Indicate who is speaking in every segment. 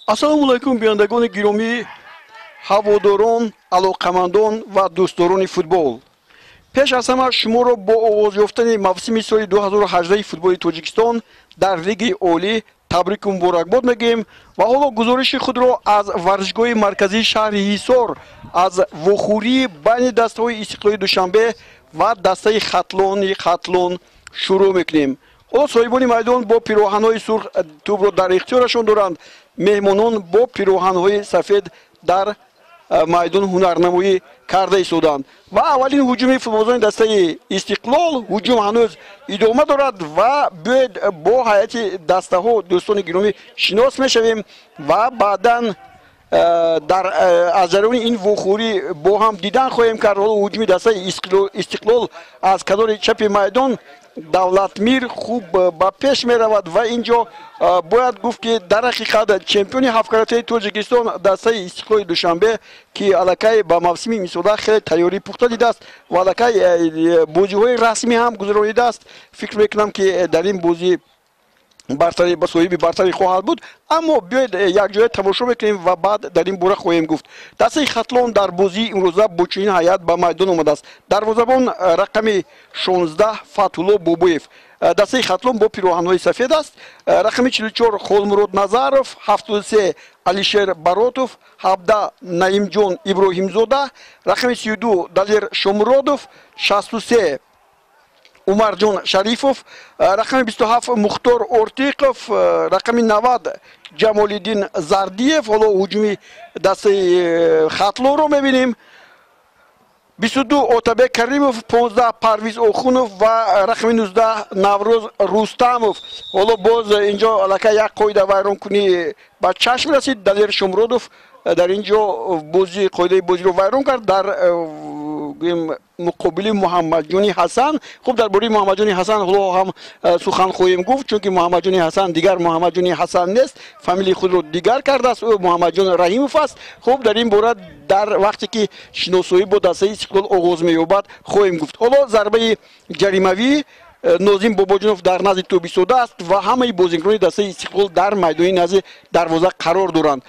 Speaker 1: ассалому алайкум бинандагони гиромӣ, ҳаводорон, алоқамандон ва дӯстдорони футбол. пеш аз ҳама шуморо бо оғоз ёфтани мавсими соли 2018 футболи Тоҷикистон дар Лиги Олӣ табрику муборакбод мегӯем ва ҳоло гузориши худро аз варзишгоҳи марказии шаҳри Ҳисор аз вохӯрии байни дастаҳои Истиқлоли Душанбе ва дастаи Хатлон шурӯъ мекунем. ҳоло соҳибони майдон бо пироҳанҳои сурх тӯбро дар ихтиёрашон доранд. меҳмонон бо пироҳанҳои сафед дар майдон ҳунарнамоӣ карда истоданд ва аввалин ҳуҷуми футболбозони дастаи Истиқлол ҳуҷум ҳанӯз идома дорад ва биёед бо ҳайати дастаҳо дӯстони гиромӣ шинос мешавем ва баъдан аз ҷараёни ин вохӯрӣ бо ҳам дидан хоҳем кард. ҳоло ҳуҷуми дастаи Истиқлол аз канори чапи майдон Давлатмир хуб ба пеш меравад ва инҷо бояд гуфт ки дар ҳақиқат чемпиони ҳафткаратаи Тоҷикистон дастаи Истиқлоли Душанбе ки аллакай ба мавсими имсола хеле тайёрӣ пухта дидааст ва аллакай бозиҳои расмӣ ҳам гузаронидааст. фикр мекунам ки дар ин бозӣ бартари ба соҳиби бартарӣ хоҳад буд, аммо биёед якҷоя тамошо мекунем ва баъд дар ин бора хоҳем гуфт. дастаи Хатлон дар бозии имрӯза бо чунин ҳайат ба майдон омадааст. дарвозабон рақами 16 Фатҳулло Бобоев. дастаи Хатлон бо пироҳанҳои сафед аст. рақами 44 Холмурод Назаров, 73 Алишер Баротов, 17 Наимҷон Иброҳимзода, рақами 32 Далер Шомуродов, 63 Умарҷон Шарифов, рақами 27 Мухтор Ортиқов, рақами 90 Ҷамолиддин Зардиев. ҳоло ҳуҷуми дастаи Хатлонро мебинем. 22 Отабек Каримов, 15 Парвиз Охунов ва рақами 19 Наврӯз Рустамов. ҳоло боз инҷо аллакай як қоида вайронкунӣ ба чашм расид. Далер Шомуродов дар инҷо қоидаи бозиро вайрон кард дар муқобили Муҳаммадҷони Ҳасан. хуб дар бораи Муҳаммадҷони Ҳасан ҳоло ҳам сухан хоҳем гуфт, чунки Муҳаммадҷони Ҳасан дигар Муҳаммадҷони Ҳасан нест, фамилияи худро дигар кардааст, ӯ Муҳаммадҷон Раҳимов аст. хуб дар ин бора дар вақте ки шиносоӣ бо дастаи Истиқлол оғоз меёбад хоҳем гуфт. ҳоло зарбаи ҷаримавӣ Нозим Бобоҷонов дар назди тӯби истода аст ва ҳамаи бозигарони дастаи Истиқлол дар майдони назди дарвоза қарор доранд.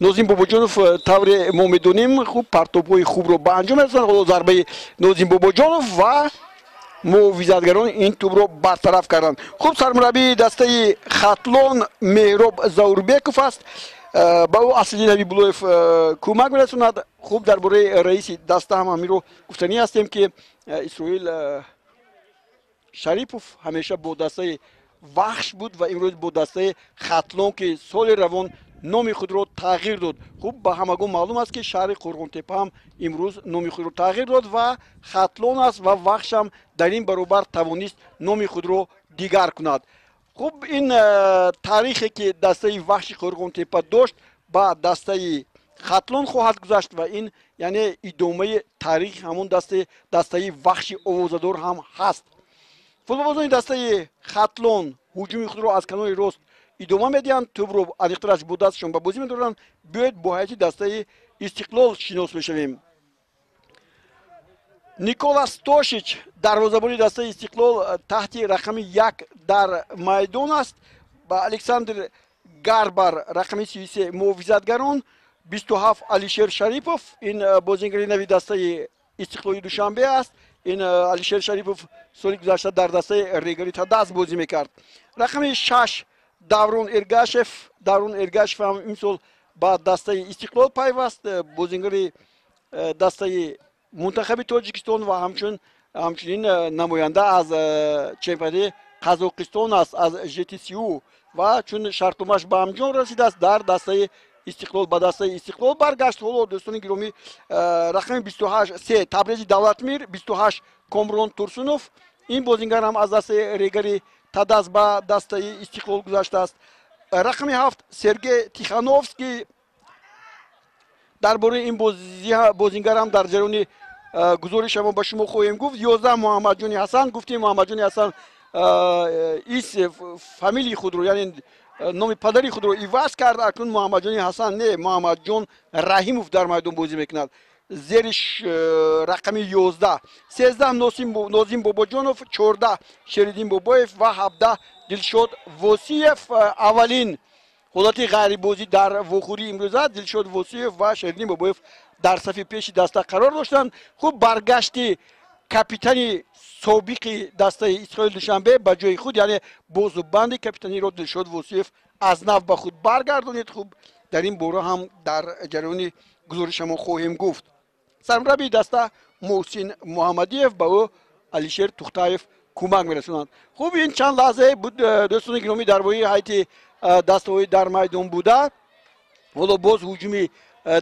Speaker 1: Нозим Бобоҷонов тавре мо медонем хуб партобҳои хубро ба анҷом расонад. ҳоло зарбаи Нозим Бобоҷонов ва муҳофизатгарон ин тӯбро бартараф карданд. хуб сармураббии дастаи Хатлон Меҳроб Заурбеков аст. ба ӯ Асаддин Ҳабибуллоев кӯмак мерасонад. хуб дар бораи раиси даста ҳам ҳаминро гуфтанӣ ҳастем ки Исроил Шарипов ҳамеша бо дастаи Вахш буд ва имрӯз бо дастаи Хатлон ки соли равон номи худро тағйир дод. хуб ба ҳамагон маълум аст ки шаҳри Қурғонтепа ҳам имрӯз номи худро тағйир дод ва Хатлон аст ва Вахш ҳам дар ин баробар тавонист номи худро дигар кунад. хуб ин таърихе ки дастаи Вахши Қурғонтепа дошт ба дастаи Хатлон хоҳад гузашт ва ин яъне идомаи таърихи ҳамон дастаи Вахши овозадор ҳам ҳаст. футболбозони дастаи Хатлон ҳуҷуми худро аз канори рост идома медиҳанд, тӯбро аниқтараш бо дасташон ба бозӣ медоранд. биёед бо ҳайати дастаи Истиқлол шинос мешавем. Николас Тошич дарвозабони дастаи Истиқлол таҳти рақами 1 дар майдон аст. ба Александр Гарбар рақами 33 муҳофизатгарон, 27 Алишер Шарипов. ин бозигари нави дастаи Истиқлоли Душанбе аст. ин Алишер Шарипов соли гузашта дар дастаи Регари Тадаст бозӣ мекард. рақами 6 Даврон Эргашев ҳам имсол ба дастаи Истиқлол пайваст. бозигари дастаи Мунтахаби Тоҷикистон ва ҳамчунин намоянда аз чемпионати Қазоқистон аст, аз ЖТСУ ва чун шартномааш ба анҷом расидааст дар дастаи Истиқлол ба дастаи Истиқлол баргашт. ҳоло дӯстони гиромӣ рақами 28 Табрези Давлатмир, 28 Комрон Турсунов. ин бозигар ҳам аз дастаи Регари Тадаст ба дастаи Истиқлол гузаштааст. рақами 7 Сергей Тихановский. дар бораи ин бозигар ҳам дар ҷараёни гузоришамо ба шумо хоҳем гуфт. 11 Муҳаммадҷони Ҳасан. гуфтем Муҳаммадҷони Ҳасан фамилияи худро яъне номи падари худро иваз кард. акнун Муҳаммадҷони Ҳасан не, Муҳаммадҷон Раҳимов дар майдон бозӣ мекунад. зериш рақами 11 13 Нозим Бобоҷонов, 14 Шеридин Бобоев ва 17 Дилшод Восиев. аввалин ҳолати ғайрибозӣ дар вохӯрии имрӯза Дилшод Восиев ва Шеридин Бобоев дар сафи пеши даста қарор доштанд. Хуб баргашти капитани собиқи дастаи Исроил Душанбе ба ҷои худ, яъне бозубанди капитаниро Дилшод Восиев аз нав ба худ баргардонид. Хуб дар ин бора ҳам дар ҷараёни гузоришамо хоҳем гуфт. Сармураббии даста Муҳсин Муҳаммадиев ба ӯ Алишер Тухтаев кӯмак мерасонанд. Хуб ин чанд лаҳзае буд дӯстони гиромӣ дар бораи ҳайати дастаҳои дар майдон буда. ҳоло боз ҳуҷуми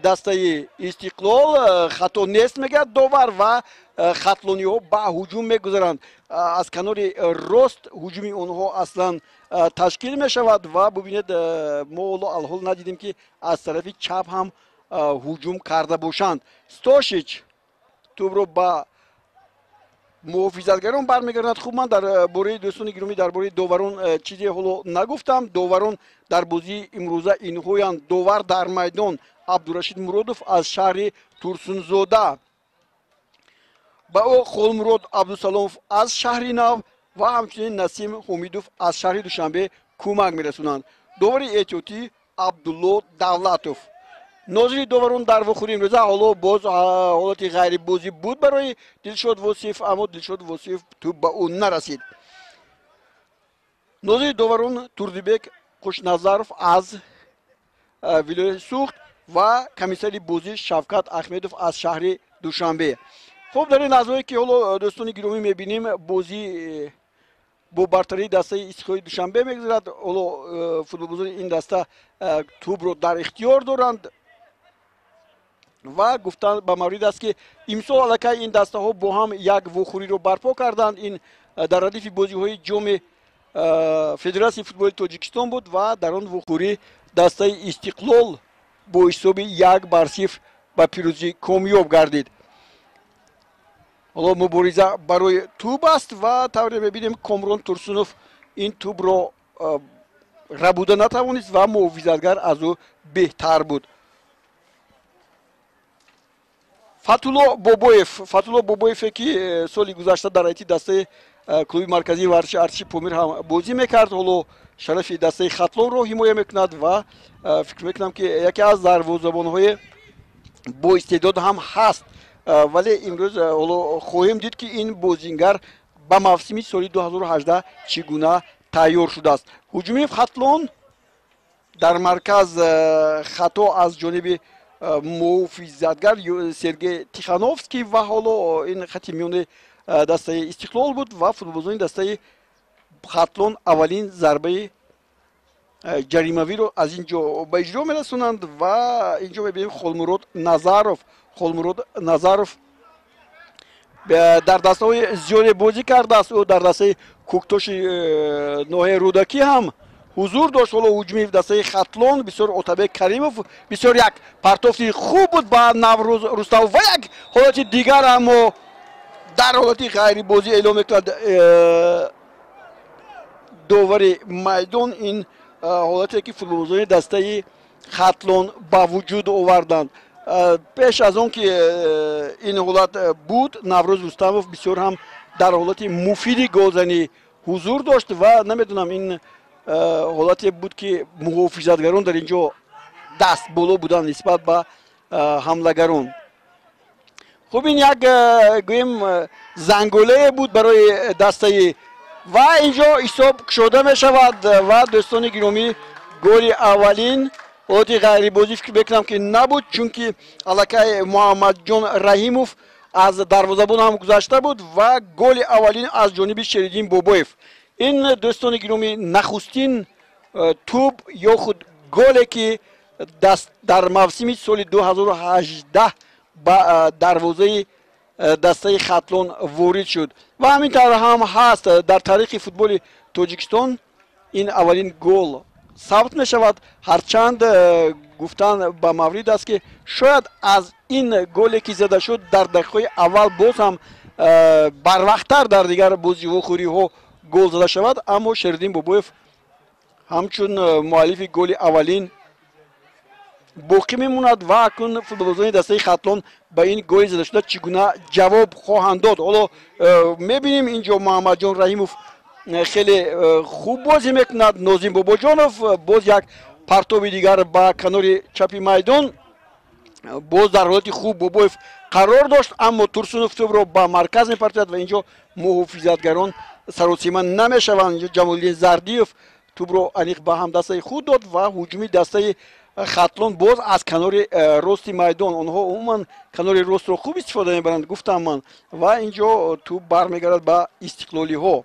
Speaker 1: дастаи Истиқлол хато нест мегӯяд довар ва хатлониҳо ба ҳуҷум мегузаранд. Аз канори рост ҳуҷуми онҳо аслан ташкил мешавад ва бубинед мо ҳоло алҳол надидем ки аз тарафи чап ҳам ҳуҷум карда бошанд. Стошич тӯбро ба муҳофизатгарон бармегардад. Хуб ман дар бораи дӯстони гиромӣ дар бораи доварон чизе ҳоло нагуфтам. Доварон дар бозии имрӯза инҳоянд. Довар дар майдон Абдурашид Муродов аз шаҳри Турсунзода, ба ӯ Холмурод Абдусаломов аз шаҳри Нав ва ҳамчунин Насим Ҳомидов аз шаҳри Душанбе кӯмак мерасонанд. Довари эҳтиётӣ Абдулло Давлатов. нозири доварон дар вохӯрии имрӯза ҳоло боз ҳолати ғайрибозӣ буд барои Дилшод Восиев, аммо Дилшод Восиев тӯб ба ӯ нарасид. нозири доварон Турдибек Қушназаров аз вилояти Суғд ва комиссари бозӣ Шавкат Ахмедов аз шаҳри Душанбе. хуб дар ин лаҳзае ки ҳоло дӯстони гиромӣ мебинем бозӣ бо бартарии дастаи Истиқлоли Душанбе мегузарад. ҳоло футболбозони ин даста тӯбро дар ихтиёр доранд ва гуфтан ба маврид аст ки имсол аллакай ин дастаҳо бо ҳам як вохӯриро барпо карданд. ин дар радифи бозиҳои ҷоми Федератсияи футболи Тоҷикистон буд ва дар он вохӯрӣ дастаи Истиқлол бо ҳисоби 1-0 ба пирӯзӣ комёб гардид. ҳоло мубориза барои тӯб аст ва тавре мебинем Комрон Турсунов ин тӯбро рабуда натавонист ва муҳофизатгар аз ӯ беҳтар буд. Фатулло Бобоеве ки соли гузашта дар ҳайати дастаи клуби марказии варзиши артиши Помир ҳам бозӣ мекард. ҳоло шарафи дастаи хатлонро ҳимоя мекунад ва фикр мекунам ки яке аз дарвозабонҳои боистеъдод ҳам ҳаст. вале имрӯз ҳоло хоҳем дид ки ин бозингар ба мавсими соли 2018 чӣ гуна тайёр шудааст. ҳуҷуми хатлон дар марказ хато аз ҷониби муҳофизатгар Сергей Тихановский ва ҳоло ин хати миёни дастаи Истиқлол буд ва футболбозони дастаи хатлон аввалин зарбаи ҷаримавиро аз ин ҷо ба иҷро мерасонанд ва инҷо мебинем Холмурод Назаров дар дастаҳои зиёде бозӣ кардааст. ӯ дар дастаи Кӯктоши ноҳияи Рӯдакӣ ҳам ҳузур дошт. ҳоло ҳуҷуми дастаи хатлон бисёр Отабек Каримов бисёр як партофти хуб буд ба Наврӯз Рустамов ва як ҳолати дигар аммо дар ҳолати ғайрибозӣ эълон мекунад довари майдон. ин ҳолате ки футболбозони дастаи хатлон ба вуҷуд оварданд. пеш аз он ки ин ҳолат буд Наврӯз Рустамов бисёр ҳам дар ҳолати муфиди голзанӣ ҳузур дошт ва намедонам ин ҳолате буд ки муҳофизатгарон дар ин ҷо даст боло буданд нисбат ба ҳамлагарон. хуб ин як гӯем занголае буд барои дастаи ва ин ҷо ҳисоб кушода мешавад ва дӯстони гиромӣ голи аввалин ҳолати ғайрибозӣ фикр мекунам ки набуд, чунки аллакай Муҳаммадҷон Раҳимов аз дарвозабон ҳам гузашта буд ва голи аввалин аз ҷониби Шеридин Бобоев. ин дӯстони гиромӣ нахустин тӯб ё худ голе ки дар мавсими соли 2018 ба дарвозаи дастаи хатлон ворид шуд ва ҳамин тавр ҳам ҳаст дар таърихи футболи Тоҷикистон. ин аввалин гол сабт мешавад, ҳарчанд гуфтан ба маврид аст ки шояд аз ин голе ки зада шуд дар дақиқаҳои аввал боз ҳам барвақттар дар дигар бозӣ вохӯриҳо гол зада шавад, аммо Шеридин Бобоев ҳамчун муаллифи голи аввалин боқӣ мемонад ва акнун футболбозони дастаи хатлон ба ин голи задашуда чӣ гуна ҷавоб хоҳанд дод. ҳоло мебинем ин ҷо Муҳаммадҷон Раҳимов хеле хуб бозӣ мекунад. Нозим Бобоҷонов боз як партоби дигар ба канори чапи майдон. боз дар ҳолати хуб бобоев қарор дошт, аммо Турсунов тӯбро ба марказ мепартояд ва инҷо муҳофизатгарон саросима намешаванд. инҷо Ҷамолиддин Зардиев тӯбро аниқ ба ҳамдастаи худ дод ва ҳуҷуми дастаи Хатлон боз аз канори рости майдон. онҳо умуман канори ростро хуб истифода мебаранд, гуфтам ман, ва инҷо тӯб бармегардад ба истиқлолиҳо.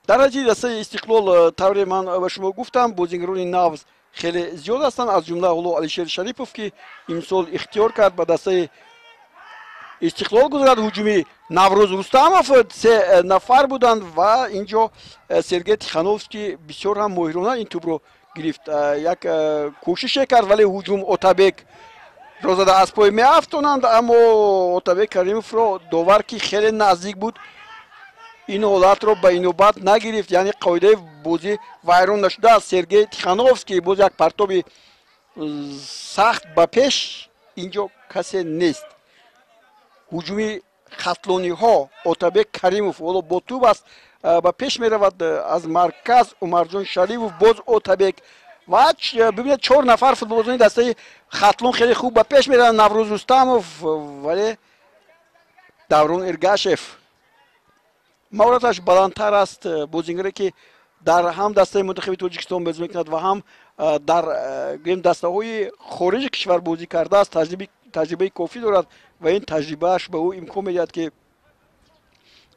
Speaker 1: дар ҳолати дастаи истиқлол тавре ман ба шумо гуфтам бозингарони навз хеле зиёд ҳастанд, аз ҷумла ҳоло Алишер Шарипов ки имсол ихтиёр кард ба дастаи истиқлол гузарад. ҳуҷуми Наврӯз Рустамов 3 нафар буданд ва инҷо Сергей Тихановский бисёр ҳам моҳирона ин тӯбро гирифт. як кӯшише кард, вале ҳуҷум Отабек ро зада аз пой меафтонанд, аммо Отабек Каримовро довар ки хеле наздик буд ин ҳолатро ба инобат нагирифт, яъне қоидаи бозӣ вайрон нашудааст. Сергей Тихановский боз як партоби сахт ба пеш, инҷо касе нест. ҳуҷуми хатлониҳо Отабек Каримов ҳоло бо тӯб аст, ба пеш меравад аз марказ Умарҷон Шаривов, боз Отабек ва бибинед 4 нафар футболбозони дастаи Хатлон хеле хуб ба пеш мераванд. Наврӯз Рустамов, вале Даврон Эргашев маҳораташ баландтар аст. бозингаре ки дар ҳам дастаи мунтахаби Тоҷикистон бозӣ мекунад ва ҳам дар дастаҳои хориҷи кишвар бозӣ кардааст, таҷрибаи кофӣ дорад ва ин таҷрибааш ба ӯ имкон медиҳад ки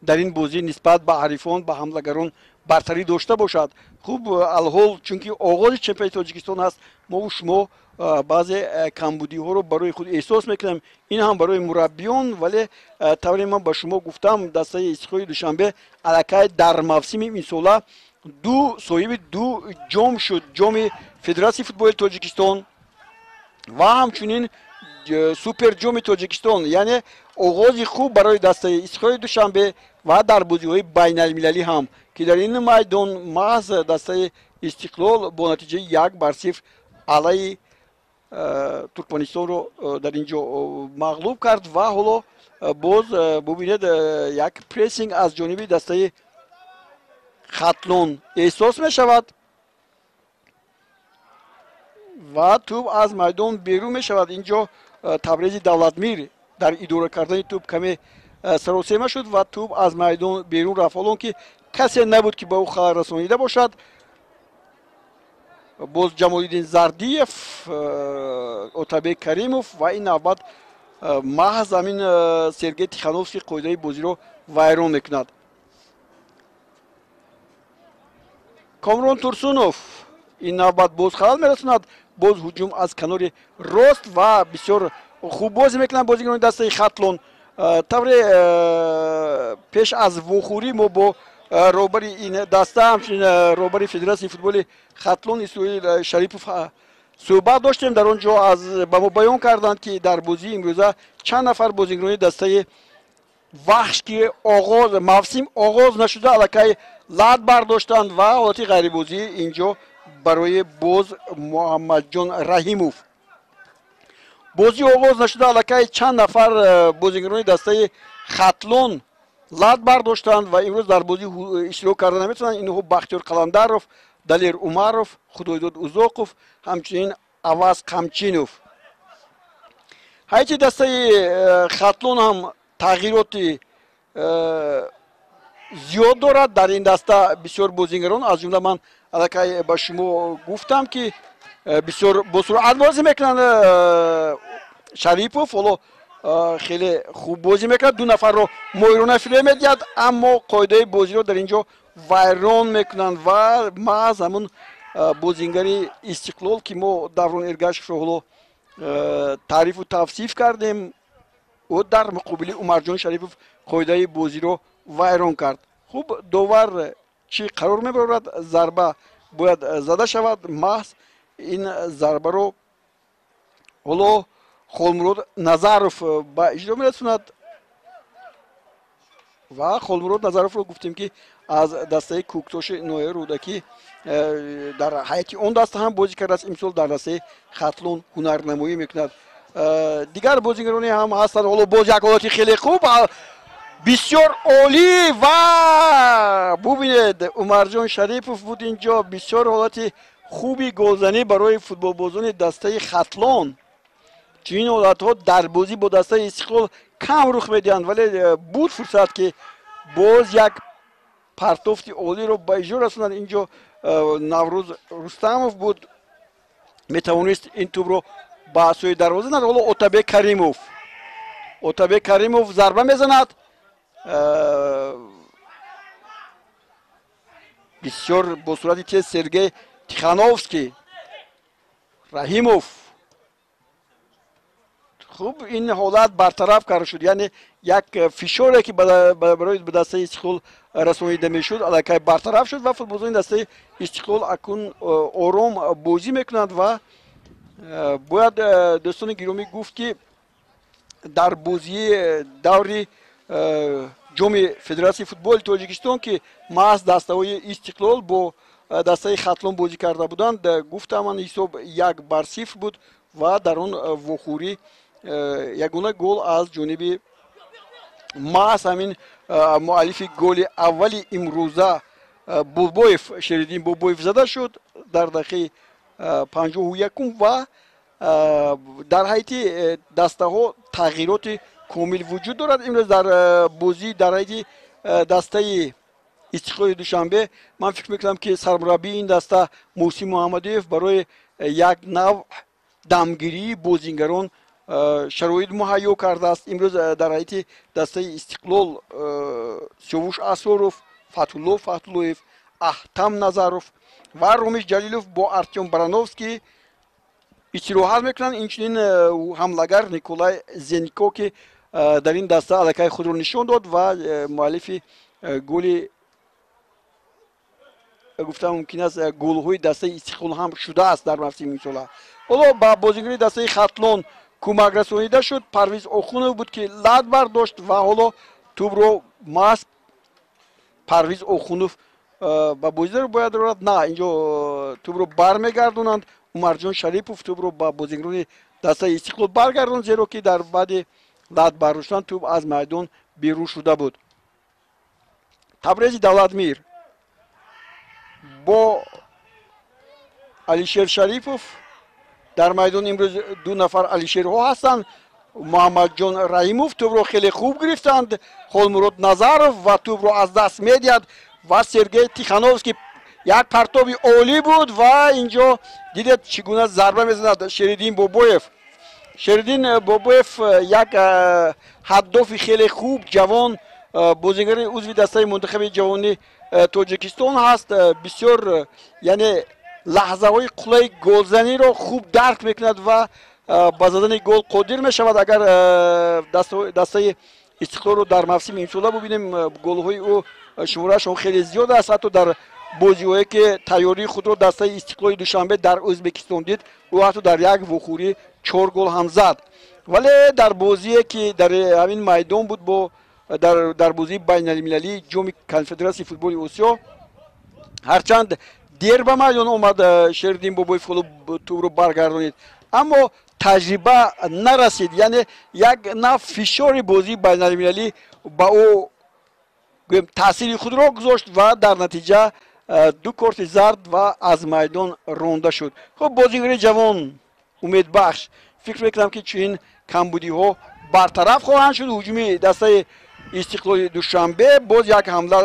Speaker 1: дар ин бозӣ нисбат ба ҳарифон, ба ҳамлагарон бартарӣ дошта бошад. хуб алҳол чунки оғози чемпионати Тоҷикистон ҳаст, мову шумо баъзе камбудиҳоро барои худ эҳсос мекунем, ин ҳам барои мураббиён. вале тавре ман ба шумо гуфтам дастаи Истиқлоли Душанбе аллакай дар мавсими имсола соҳиби ду ҷом шуд, ҷоми Федератсияи футболи Тоҷикистон ва ҳамчунин суперҷоми Тоҷикистон, яъне оғози хуб барои дастаи Истиқлоли Душанбе ва дар бозиҳои байналмилалӣ ҳам ки дар ин майдон маҳз дастаи Истиқлол бо натиҷаи 1-0 алайи Туркманистонро дар инҷо мағлуб кард ва ҳоло боз бубинед як прессинг аз ҷониби дастаи Хатлон эҳсос мешавад ва тӯб аз майдон берун мешавад. инҷо Табрези Давлатмир дар идора кардани тӯб каме саросема шуд ва тӯб аз майдон берун рафт, ҳолон ки касе набуд ки ба ӯ хабар расонида бошад. боз Ҷамолиддин Зардиев, Отабек Каримов ва ин навбат маҳз амин Сергей Тихановский қоидаи бозиро вайрон мекунад. Комрон Турсунов ин навбат боз халал мерасонад, боз ҳуҷум аз канори рост ва бисёр хуб бозӣ мекунанд бозигарони дастаи Хатлон. тавре пеш аз вохӯрӣ мо бо роҳбари ин даста, ҳамчунин роҳбари Федератсияи футболи Хатлон Исроил Шарипов суҳбат доштем. дар он ҷо ба мо баён карданд ки дар бозии имрӯза чанд нафар бозигарони дастаи ваҳш ки мавсим оғоз нашуда аллакай лад бардоштанд ва ҳолати ғайрибозӣ инҷо барои боз Муҳаммадҷон Раҳимов. бозӣ оғоз нашуда аллакай чанд нафар бозигарони дастаи Хатлон лад бардоштанд ва имрӯз дар бозӣ иштирок карда наметавонанд. инҳо Бахтиёр Қаландаров, Далер Умаров, Худойдод Узоқов, ҳамчунин Аваз Қамчинов. ҳайти дастаи Хатлон ҳам тағйироти зиёд дорад. дар ин даста бисёр бозигарон, аз ҷумла ман аллакай ба шумо гуфтам ки бисёр бо суръат бозӣ мекунанд. Шарипов ҳоло хеле хуб бозӣ мекунад, 2 нафарро моҳирона филе медиҳад, аммо қоидаи бозиро дар инҷо вайрон мекунанд ва маҳз ҳамун бозингари Истиқлол ки мо Даврон Эргашевро ҳоло таърифу тавсиф кардем, ӯ дар муқобили Умарҷон Шарипов қоидаи бозиро вайрон кард. хуб довар чӣ қарор мебарад? зарба бояд зада шавад. маҳз ин зарбаро ҳоло Холмурод Назаров ба иҷро мерасонад ва Холмурод Назаровро гуфтем ки аз дастаи Кӯктоши Ноҳияи Рӯдакӣ дар ҳайати он даста ҳам бозӣ кардааст. имсол дар дастаи Хатлон ҳунарнамоӣ мекунад. дигар бозигароне ҳам ҳастанд. ҳоло боз як ҳолати хеле хуб بسیار عالی و ببینید عمرجان شریفов بود اینجا. بسیار حالت خوبی گلزنی برای فوتبال بازان دسته خطلان. چنین حالت ها در بازی با دسته استقلال کم رخ میدهند، ولی بود فرصت که باز یک پرتوفتی عالی رو به اجرا رسوندند. اینجا نوروز رستمov بود میتوانست این توپ رو به سوی دروازه نهد. حالا اوتابک کریمov ضربه میزند. بسیار با صورت تیز سرگی تیخانوفسکی رحیموف. خوب این حالت برطرف کرده شد، یعنی یک فشاری که برای دسته استقلال رسانیده میشد الکی برطرف شد و فوتبالبازان دسته استقلال اکنون آرام بازی میکنند و باید دوستان گرامی گفت که در بازی دوری جام فدراسیون فوتبال تاجیکستان که محض دسته‌های استقلال با دسته خطلان بازی کرده بودند، گفتم من حساب 1-0 بود و در آن وخوری یگانه گل از جانب محض همین مؤلف گل اولی امروزه بولبویف شریدین بولبویف زده شد در دقیقه 51 و در حیث دسته ها تغییرات کامل وجود دارد. امروز در بازی در حیث دسته استقلال دوشنبه من فکر میکنم که سرمربی این دسته محسن محمدیف برای یک نوع دمگیری بازیگران شرایط مهیا کرده است. امروز در حیث دسته استقلال سیاوش اسوروف، فتحالله فتحاللهیف، احتم نظروف و رومیش جلیلوف با ارتیم برانوفسکی استراحت میکنند. اینچنین حملگر نیکولای زنیکو که در این دسته الکی خود رو نشان داد و مؤلف گل گفتم ممکن است گل های دسته استقلال هم شده است در موسم امسال. حالا با بازیگری دسته خطلان کمک رسانیده شد. پرویز آخونov بود که لد برداشت و حالا توپ رو ماست پرویز آخونov با بازی رو باید رود. نه، اینجا توپ رو برمیگردونند. عمرجان شریفov توپ رو با بازیگران دسته استقلال برگردوند، زیرا که در بعد لد برداشتن توپ از میدان بیرون شده بود. تبریز دولتمیر با علیشیر شریفov در میدان امروز دو نفر علیشیرها هستند. محمد جان رحیموف توپ رو خیلی خوب گرفتند. خالمراد نظرов و توپ رو از دست میدهد و سرگی تیخانوفسکی یک پرتابی عالی بود و اینجا دیدید چگونه ضربه میزند شریدین بابویف یک هدف خیلی خوب جوان بازیگر عضو دسته منتخب جوانی تاجیکستان هست. بسیار یعنی لحظه های قلای گلزنی رو خوب درک میکند و با زدن گل قادر میشود. اگر دسته استقلال رو در موسم امسال ببینیم گل های او شمارهشون خیلی زیاد است. حتی در بازی هایی که تیاری خود رو دسته استقلال دوشنبه در ازبکستان دید او حتی در یک وخوری 4 گل هم زد. ولی در بازی که در همین میدان بود با در بازی بین المللی جام کنفدراسیون فوتبال آسیا، هرچند دیر به میدان اومد شریدین بابویف توپ رو برگردانید اما تجربه نرسید. یعنی یک نوع فشار بازی بین المللی با او تاثیر خود را گذاشت و در نتیجه 2 کارت زرد و از میدان رانده شد. خب بازیگر جوان امید بخش فکر میکنم که چنین کمبودی ها برطرف خواهند شد. هجوم دسته استقلال دوشنبه باز یک حمله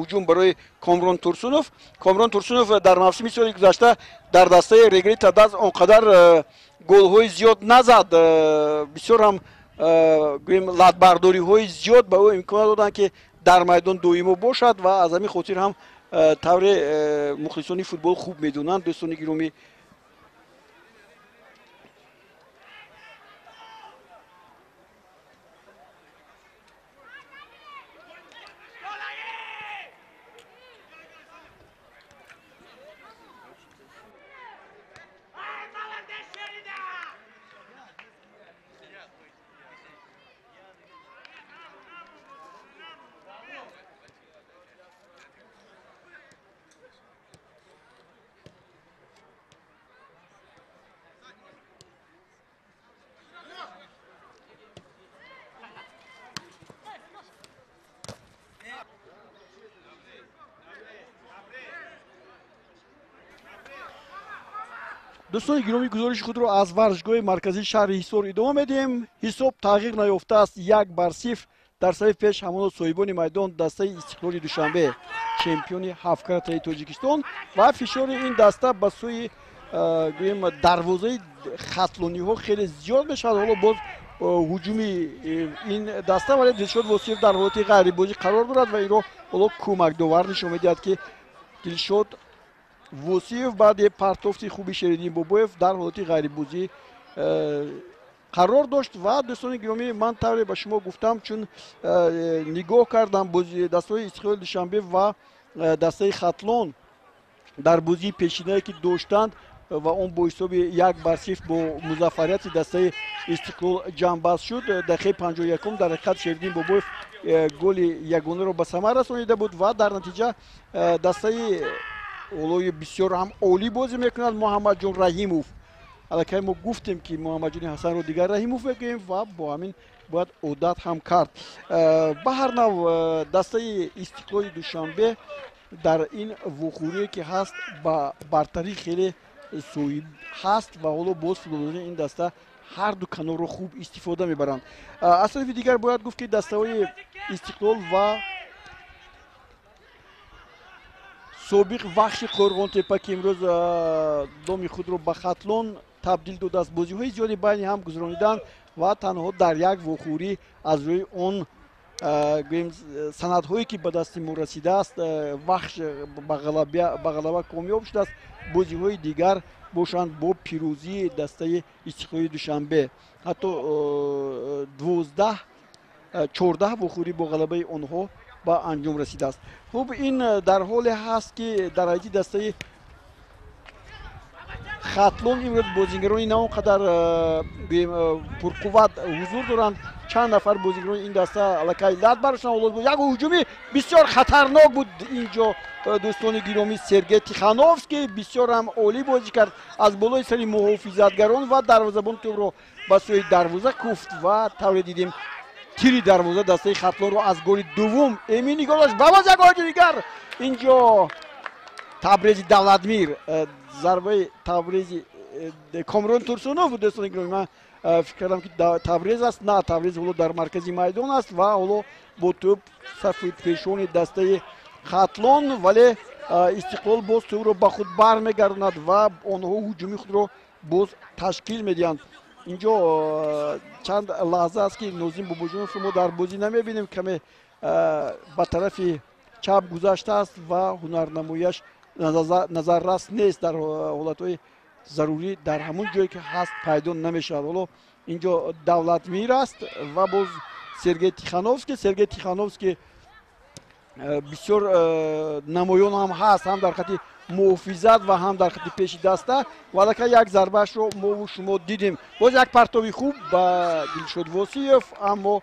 Speaker 1: هجوم برای کامران تورسونوف در موسم سال گذشته در دسته رگری تداز آنقدر گل های زیاد نزد. بسیار هم لدبرداری های زیاد به او امکان دادن که در میدان دویمو باشد و از همین خاطر هم طور مخلصان فوتبال خوب میدونند. دوستان گرامی دوستان گرامی گزارش خود را از ورزشگاه مرکزی شهر حصار ادامه میدیم. حساب تغییر نیافته است، 1-0 در صف پیش همان صاحبان میدان دسته استقلال دوشنبه چمپیون 7 کرته تاجیکستان و فشار این دسته به سوی دروازه خطلانی ها خیلی زیاد میشد. حالا باز هجومی این دسته ولی دلشاد واسیف در حالت غیر بازی قرار دارد و این را حالا کمک داور نشون میدهد که دلشاد واسیف بعد پرتافت خوبی شریدین بابویف در حالت غیر بازی قرار داشت. و دوستان گرامی من طوری به شما گفتم چون نگاه کردم بازی دسته استقلال دوشنبه و دسته خطلان در بازی پیشینه‌ای که داشتند و اون با حساب 1-0 با مظفریت دسته استقلال جنببست شد. دقیقه 51 در حقیقت شریدین بابویف گل یگانه را به ثمر رسانیده بود و در نتیجه دسته اولوی بسیار هم عالی بازی میکند. محمد جان رحیموف الکی ما گفتیم که محمد جان حسن رو دیگر رحیموف بگیم و با همین باید عادت هم کرد. به هر نوع دسته استقلال دوشنبه در این وخوری که هست با برتری خیلی صویب هست و حالا باز فوتبال‌بازان این دسته هر دو کنار رو خوب استفاده میبرند. از طرف دیگر باید گفت که دسته های استقلال و سابق وحش قرغان تپه که امروز دام خود رو به خطلان تبدیل داده است بازی های زیادی بین هم گذرانیدند و تنها در یک وخوری از روی اون سندهایی که به دست ما رسیده است وحش به غلبه کامیاب شده است. بازی های دیگر باشند با پیروزی دسته استقلال دوشنبه حتی 14 وخوری با غلبه آنها با انجام رسیده است. خب این در حال هست که در حیطی دسته خطلان امروز بازیگرانی نه اونقدر پرقوت حضور دارند. چند نفر بازیگران این دسته الکی لد برشان اولاد بود. یک هجومی بسیار خطرناک بود اینجا دوستان گرامی. سرگئی تیخانوفسکی بسیار هم عالی بازی کرد از بالای سری محافظتگران و دروازه‌بان توپ رو به سوی دروازه کوفت و طوری دیدیم تیری دروازه دسته خطلان رو از گل دوم امین نگاه داشت. باز یک گل دیگر اینجا تبریزی دولتمیر ضربه تبریزی کامران تورسونوف دوستان گرامی. من فکر کردم که تبریز است، نه تبریز حالا در مرکزی میدان است و حالا با توپ صف پیشون دسته خطلان ولی استقلال باز توپ رو به خود برمیگرداند و آنها هجومی خود رو باز تشکیل میدهند. اینجا چند لحظه است که نازیم باباجانوف رو ما در بازی نمیبینیم، کمی به طرف چپ گذشته است و هنرنمایش نظررس نیست، در حالتهای ضروری در همون جایی که هست پیدا نمیشه. حالا اینجا دولتمیر است و باز سرگئی تیخانوفسکی بسیار نمایان هم هست، هم در خط محافظت و هم در خط پیش دسته و که یک ضربهش رو ما و شما دیدیم. باز یک پرتابی خوب به دلشاد واسیف، اما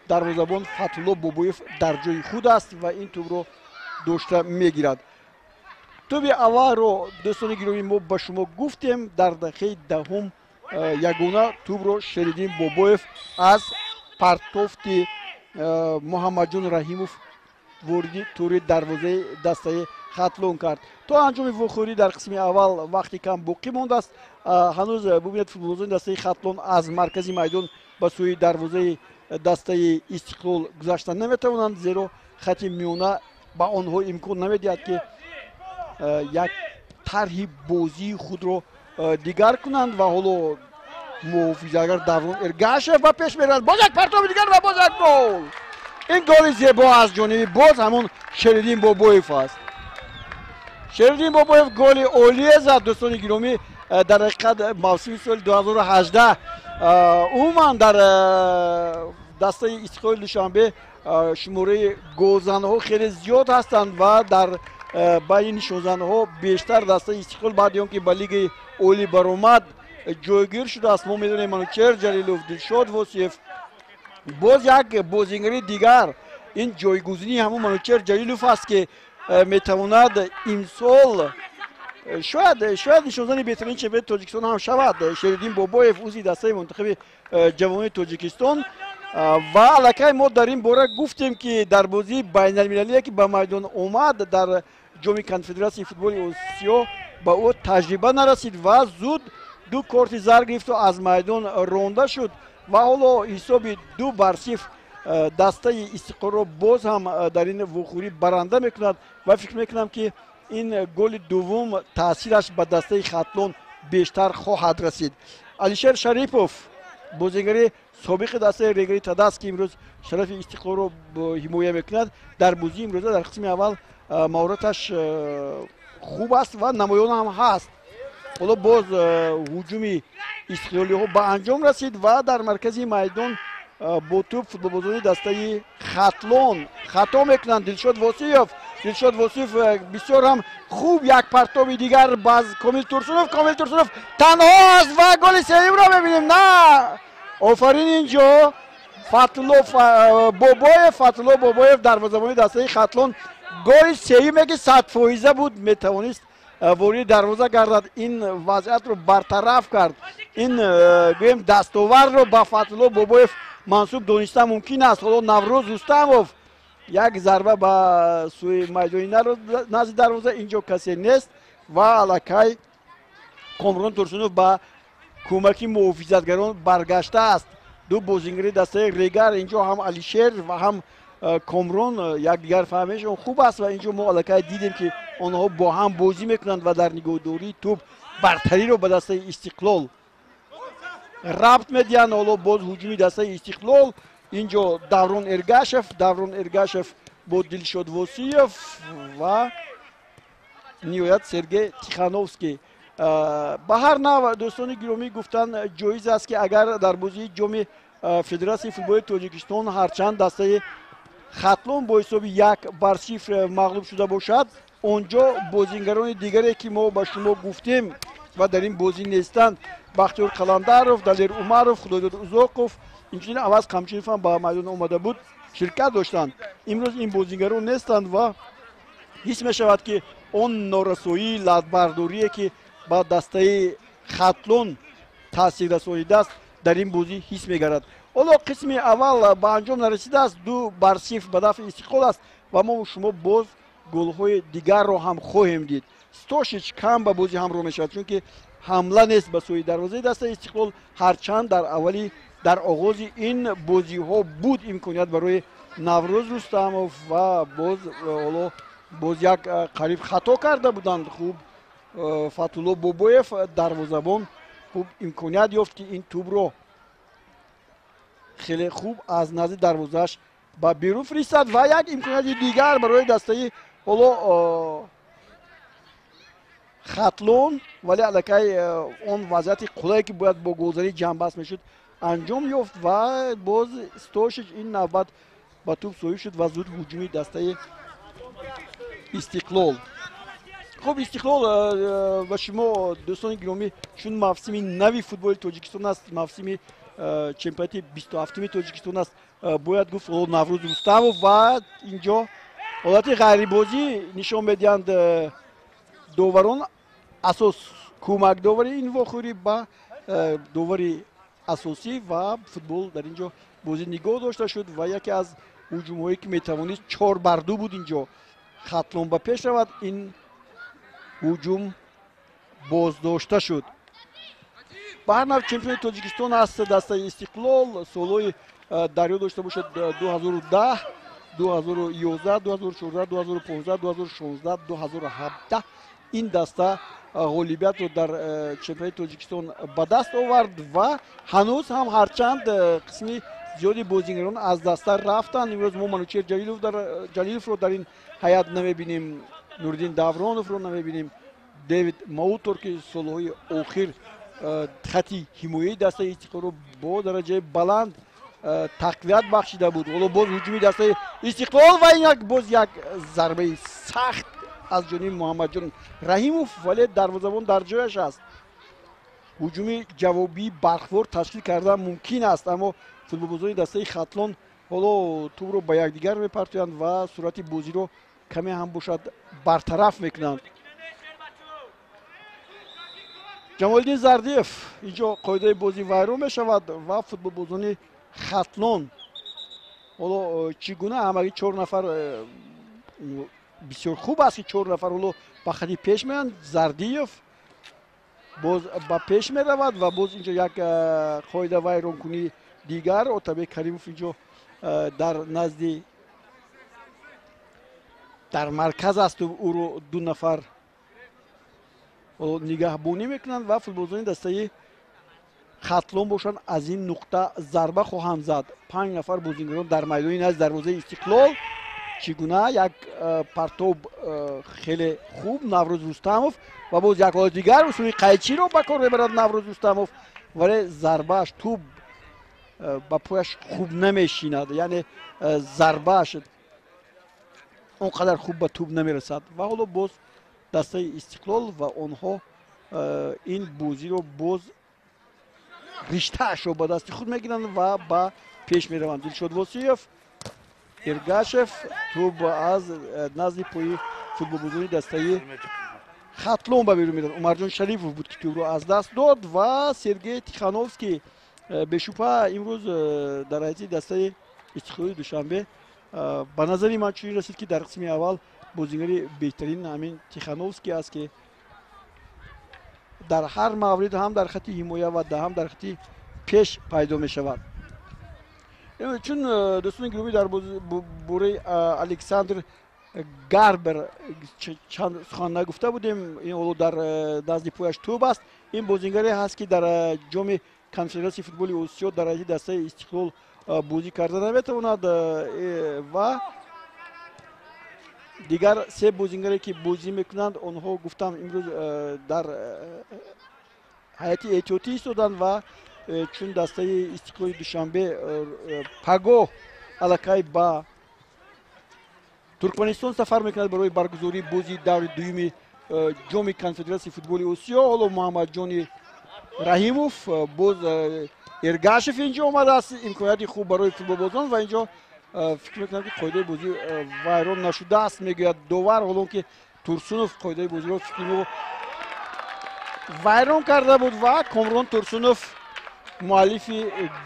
Speaker 1: دروازه‌بان فتح‌الله بابویف در جای خود است و این توپ رو داشته میگیرد. توپ اول رو دوستان گرامی ما به شما گفتیم در دقیقه دهم یگانه توپ رو شریدین بابویف از پرتافت محمد جان رحیموف وردی توری دروازه دسته خطلان کرد. تا انجام وخوری در قسم اول وقتی کم باقی مانده است. هنوز ببینید فوتبالبازان دسته خطلان از مرکزی میدان به سوی دروازه دسته استقلال گذشتن نمیتوانند، زیرا خط میانه به آنها امکان نمیدهد که یک طرح بازی خود رو دیگر کنند و حالا محافظه‌گر دوان ارگاشه و پیش میرند. باز یک پرتاب دیگر و باز یک گل. این گل زیبا از جانب باز همون شریدین بابویف است. شریدین بابویف گل عالی زد دوستان گرامی در حقیقت موسم سال 2018 عموما در دسته استقلال دوشنبه شماره گلزن‌ها خیلی زیاد هستند و در بین نشانزن‌ها بیشتر دسته استقلال بعد از اینکه به لیگ عالی برآمد جایگیر شده است. ما می‌دونیم منوچهر جلیلوف، دلشاد واسیف، باز یک بازیگری دیگر این جایگزینی همون منوچهر جلیلوف است که میتواند این سال شاید نشانزن بهترین چمپیون تاجیکستان هم شود. شریدین بابویف عضو دسته منتخب جوانان تاجیکستان و الکی ما در این باره گفتیم که در بازی بین المللی که به میدان اومد در جام کنفدراسیون فوتبال آسیا ба ӯ таҷриба нарасид ва зуд ду корти зар гирифту аз майдон ронда шуд ва ҳоло ҳисоби 2-0 дастаи Истиқлолро боз ҳам дар ин вохӯрӣ баранда мекунад ва фикр мекунам ки ин голи дуввум таъсираш ба дастаи Хатлон бештар хоҳад расид. Алишер Шарипов бозигари собиқи дастаи Регари Тадас ки имрӯз шарафи Истиқлолро ҳимоя мекунад, дар бозии имрӯза дар қисми аввал маҳораташ хуб аст ва намоён ҳам ҳаст. ҳоло боз ҳуҷуми истиқлолиҳо ба анҷом расид ва дар маркази майдон бо тӯб футболбозони дастаи Хатлон хато мекунанд. Дилшод Восиев бисёр ҳам хуб як партоби дигар баз Комил Турсунов танҳо аст ва голи севимро мебинем. На офарин инҷо Фатулло Бобоев дарвозабони дастаи Хатлон голи севиме ки 100% буд метавонист ворид дарвоза гардад. Ин вазъиятро бартараф кард. Ин гӯем дастоварро ба Фатулло Бобоев мансуб донистан мумкин аст. ҳоло Наврӯз Рустамов як зарба ба сӯи майдони назди дарвоза, инҷо касе нест ва аллакай Комрон Турсунов ба кӯмаки муҳофизатгарон баргаштааст. ду бозингари дастаи Регар инҷо ҳам Алишер ва ҳам Комрон якдигар фаҳмишон хуб аст ва инҷо мо аллакай дидем ки онҳо бо ҳам бозӣ мекунанд ва дар нигоҳдории тӯб бартариро ба дастаи Истиқлол рабт медиҳанд. ҳоло боз ҳуҷуми дастаи Истиқлол инҷо Даврон Эргашев бо Дилшод Восиев ва ниҳоят Сергей Тихановский. ба ҳар нав дӯстони гиромӣ гуфтан ҷоиз аст ки агар дар бозии ҷоми Федератсияи футболи Тоҷикистон ҳарчанд дастаи Хатлон бо ҳисоби 1-0 мағлуб шуда бошад, онҷо бозингарони дигаре ки мо ба шумо гуфтем ва дар ин бозӣ нестанд, Бахтиёр Қаландаров, Далер Умаров, Худойдод Узоқов, инчунин Аваз Қамчинов ҳам ба майдон омада буд, ширкат доштанд. Имрӯз ин бозингарон нестанд ва ҳис мешавад ки он норасоии ладбардорие ки ба дастаи Хатлон таъсир расонидааст дар ин бозӣ ҳис мегардад. ҳоло қисми аввал ба анҷом нарасидааст, 2-0 ба дафъи Истиқлол аст ва мо шумо боз голҳои дигарро ҳам хоҳем дид. Стошич кам ба бозӣ ҳамроҳ мешавад, чунки ҳамла нест ба сӯи дарвозаи дастаи Истиқлол, ҳарчанд дар оғози ин бозиҳо буд имконият барои Наврӯз Рустамов ва боз як қариб хато карда буданд. хуб Фатулло Бобоев дарвозабон хуб имконият ёфт ки ин тӯбро хеле хуб аз назди дарвозааш ба берун фиристад ва як имконияти дигар барои дастаи ҳоло Хатлон, вале аллакай он вазъияти қулае ки бояд бо голзанӣ ҷамъбаст мешуд анҷом ёфт ва боз Стошич ин навбат ба тӯб соҳиб шуд ва зуд ҳуҷуми дастаи Истиқлол. хуб Истиқлол ба шумо дӯстони гиромӣ, чун мавсими нави футболи Тоҷикистон аст, мавсими чемпионати 27-ми Тоҷикистон аст, бояд гуфт Наврӯз Рустамов ва инҷо ҳолати ғайрибозӣ нишон медиҳанд доварон, асос кӯмакдовари ин вохӯрӣ ба довари асосӣ ва футбол дар инҷо бозӣ нигоҳ дошта шуд ва яке аз ҳуҷумҳое ки метавонист 4-2 буд инҷо Хатлон ба пеш равад, ин ҳуҷум боздошта шуд. ба ҳар нав чемпиони Тоҷикистон аст дастаи Истиқлол, солҳои дарё дошта бошад 2010, 2011, 2014, 2015, 2016, 2017 ин даста ғолибиятро дар чемпионати Тоҷикистон ба даст овард ва ҳанӯз ҳам ҳарчанд қисми зиёди бозингарон аз даста рафтанд. имрӯз мо Манучер Ҷалиловро дар ин ҳаят намебинем, Нуриддин Давроновро намебинем, Девид Маутор ки солҳои охир хати ҳимояи дастаи Истиқлолро бо дараҷаи баланд тақвият бахшида буд. ҳоло боз ҳуҷуми дастаи Истиқлол ва боз як зарбаи сахт аз ҷониби Муҳаммадҷон Раҳимов, вале дарвозабон дар ҷояш аст. ҳуҷуми ҷавобии барқвор ташкил кардан мумкин аст, аммо футболбозони дастаи Хатлон ҳоло тӯбро ба якдигар мепартоянд ва сурати бозиро каме ҳам бошад бартараф мекунанд. Ҷамолиддин Зардиев инҷо қоидаи бозӣ вайрон мешавад ва футболбозони Хатлон ҳоло чӣ гуна ҳамагӣ 4 нафар بسیار خوب است که 4 نفر اولو به خطی پیش میان. زردیف باز با پیش می رود و باز اینجا یک قاعده ویران کنی دیگر. اتابه کریموف اینجا در نزدی در مرکز است و او رو 2 نفر نگهبانی میکنند و فوتبالزنی دسته خطلون باشن. از این نقطه ضربه خواهند زد. 5 نفر بازیگران در میدان نزد دروازه استقلال. چگونه یک پرتوب خیلی خوب نوروز رستموف و باز یک حالت دیگر اصولی قیچی رو به کار میبرد نوروز رستموف، ولی ضربهش توپ با پایش خوب نمیشیند، یعنی ضربهش اونقدر خوب به توپ نمیرسد و حالا باز دسته استقلال و آنها این بازی رو باز رشته‌اش رو به دست خود میگیرند و با پیش میروند. دلشاد واسیف ارگاشف توپ از نزد پای فوتبالبازی دسته خطلون به بیرون میرد. عمرجان شریفوف بود که توپ رو از دست داد و سرگئی تیخانوفسکی به شوپه امروز در حیطی دسته استقلال دوشنبه به نظری من چنین رسید که در قسم اول بازیگر بهترین همین تیخانوفسکی است که در هر مورد هم در خط حمایه و هم در خط پیش پیدا می شود. چون دوستان گرامی در باره الکساندر گاربر چند سخن نگفته بودیم، این در نزد پایش توپ است. این بازیگری هست که در جام کنفدراسیون فوتبال آسیا در حیطی دسته استقلال بازی کرده نمیتواند و دیگر 3 بازیگری که بازی میکنند آنها گفتم امروز در حیطی احتیاطی ایستادند و چون دسته استقلال دوشنبه پگاه علاقه با ترکمنستان سفر میکند برای برگزاری بازی دور دوم جام کنفدراسیون فوتبال آسیا. حالا محمد جان رحیموف باز ارگاشف اینجا آمده است، امکانیت خوب برای فوتبالبازان و اینجا فکر میکنم که قاعده بازی ویران نشده است میگوید داور، حالا که تورسونوف قاعده بازی رو فکر ویران کرده بود و کامران تورسونوف مؤلف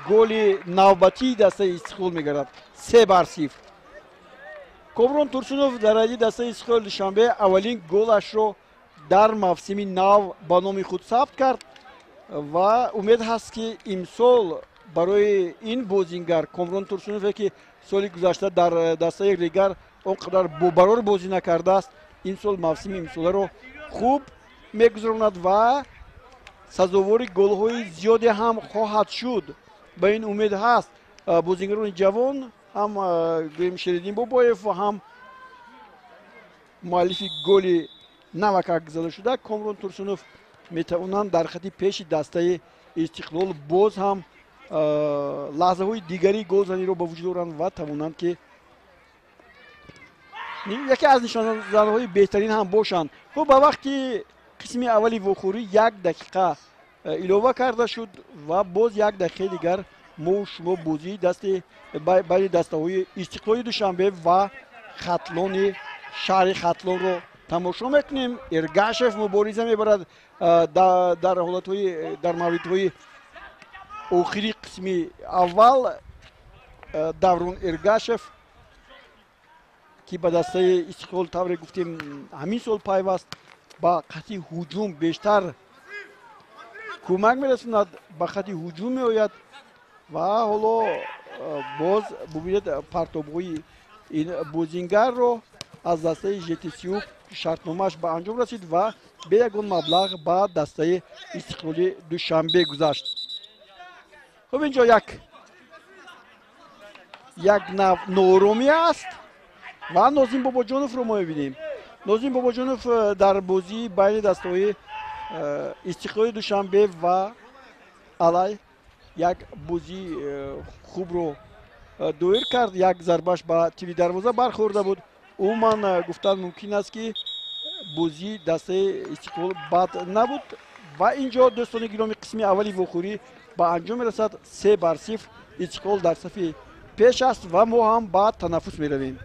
Speaker 1: گل نوبتی دسته استقلال میگردد. 3-0 کامران تورسونوف در حیطی دسته استقلال دوشنبه اولین گلش رو در موسم نو با نام خود ثبت کرد و امید هست که امسال برای این بازیگر کامران تورسونوف که سال گذشته در دسته ریگر اونقدر برابر بازی نکرده است، این سال موسم امسال رو خوب میگذراند و سزاوار گل‌های زیادی هم خواهد شد. به این امید هست بازیگران جوان هم گویم شریدین بابایف و هم مؤلف گل نوک زده شده کامران تورسونوف میتوانند در خط پیش دسته استقلال باز هم لحظه های دیگری گلزنی رو به وجود آورند و توانند که یکی از نشانه‌های بهترین هم باشند. خب به وقتی قسم اولی وخوری 1 دقیقه اضافه کرده شد و باز 1 دقیقه دیگر ما شما بازی بین دسته‌های استقلال دوشنبه و خطلون شهر خطلون رو تماشا میکنیم. ارگاشف مبارزه میبرد در حالت‌های در موردهای آخری قسم اول. دوران ارگاشف که به دسته استقلال طور گفتیم همین سال پیوست با خط هجوم بیشتر کمک میرسوند، به خط هجوم میآید و حالا باز ببینید پرتاب‌های این بازیگر رو از دسته ژتسیوف شرطنامه‌اش به انجام رسید و به یگان مبلغ با دسته استقلال دوشنبه گذشت. خب اینجا یک نورومی است و نازیم باباجانوف رو ما می‌بینیم. نازیم باباجانوف در بازی بین دسته‌های استقلال دوشنبه و علی یک بازی خوب رو دویر کرد. یک ضربهش به تیری دروازه برخورده بود. من گفتن ممکن است که بازی دسته استقلال بد نبود و اینجا دوستان گرامی قسم اولی وخوری به انجام رسد. 3-0 استقلال در صف پیش است و ما هم به تنفس میرویم.